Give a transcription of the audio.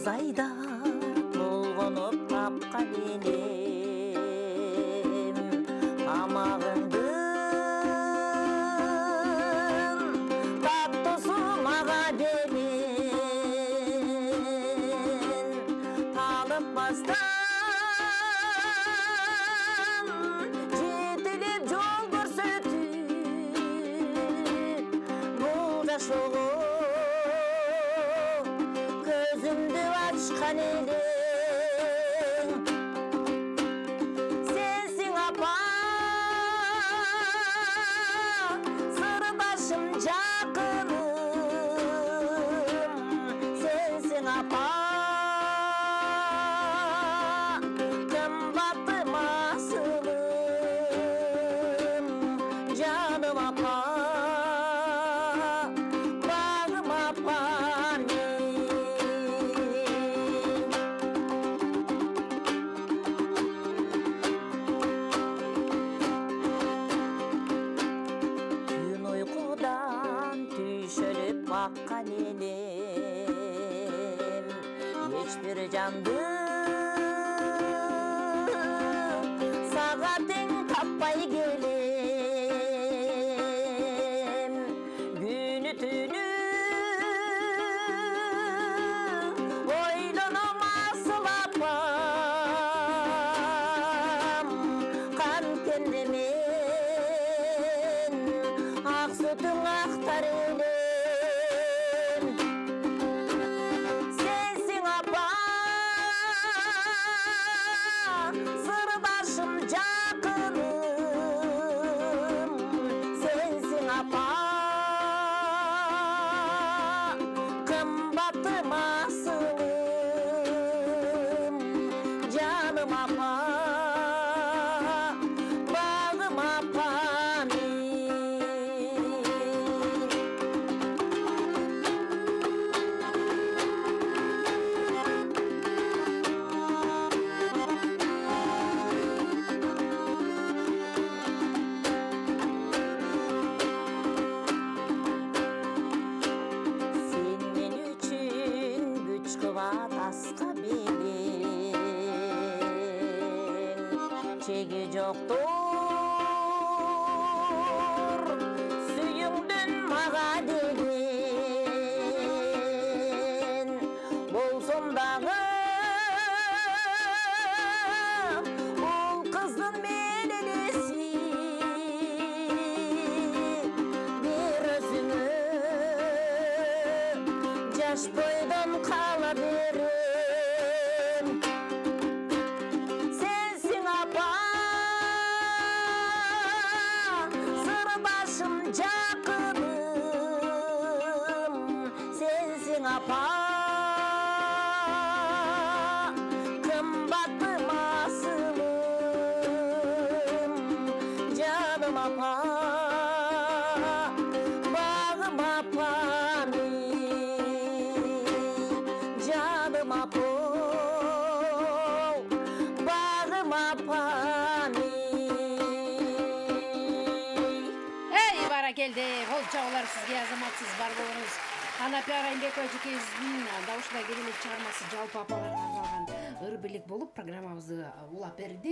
жалғыз айда толғанып тапқан енем тамағыңды таттысы маға берен талып бастан жетелеп жол көрсетіп бұл жашоғы көзімді ашқан едің сенсің апа сырдашым жақыным сенсің апа қымбаттым асылым жаным апа бағым апа түн ұйқыдан түйшіліп баққан енем ешбір жанды сағатың таппай келем күні түні ойланам асыл апам қанкенде мен ақ сүтің ақтар елем сенсің апа сырдашым жақыным сенсің апа қымбаттым асылым жаным апа бағым апа сен мен үшін күч қуат асқа белең шегі жоқтыр сүйіңдің маға деген болсам дағы ол қыздың менен есі бер өзіңі жаш бойдан қала берем сенсің апа сырдашым жақыным сенсің апа қымбаттым асылым жаным апа бағым апа жаным апа бағым апа Эй, баракелде, ол чағылар сізге азаматсыз бар болыңыз. Анапи Арайымбекова жекебиздин дауышына керемет чыгармасы жалпы апаларга арналган ыр бийлик болуп программабызды улап берди.